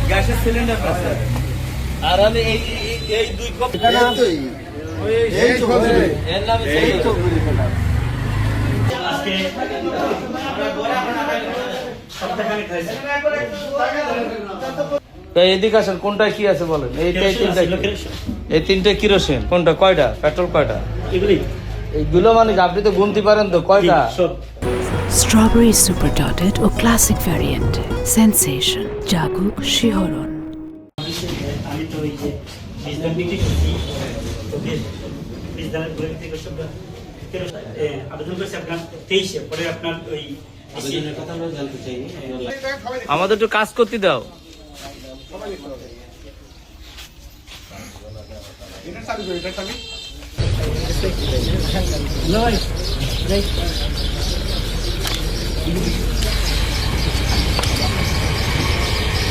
গ্যাসের সিলিন্ডার আছে। আর আমি এই দুই কপ এর নামে আজকে এদিকে আসেন, কোনটা কি আছে বলেন? এই তিনটা কিরোসিন কোনটা, কয়টা পেট্রোল, কয়টা এইগুলো? মানে আপনি তো গুনতে পারেন তো কয়টা? স্ট্রবেরি সুপার ডটেড ও ক্লাসিক ভ্যারিয়েন্ট সেন্সেশন জাগুক শিহরণ। আমি তো ওই যে বীজদান বিক্রি করছি, তো বীজদানের আবেদন করেছি আপনার 23-এ, পরে আপনার ওই কথা আমরা জানতে চাই। আমাদের একটু কাজ করতে দাও। এটা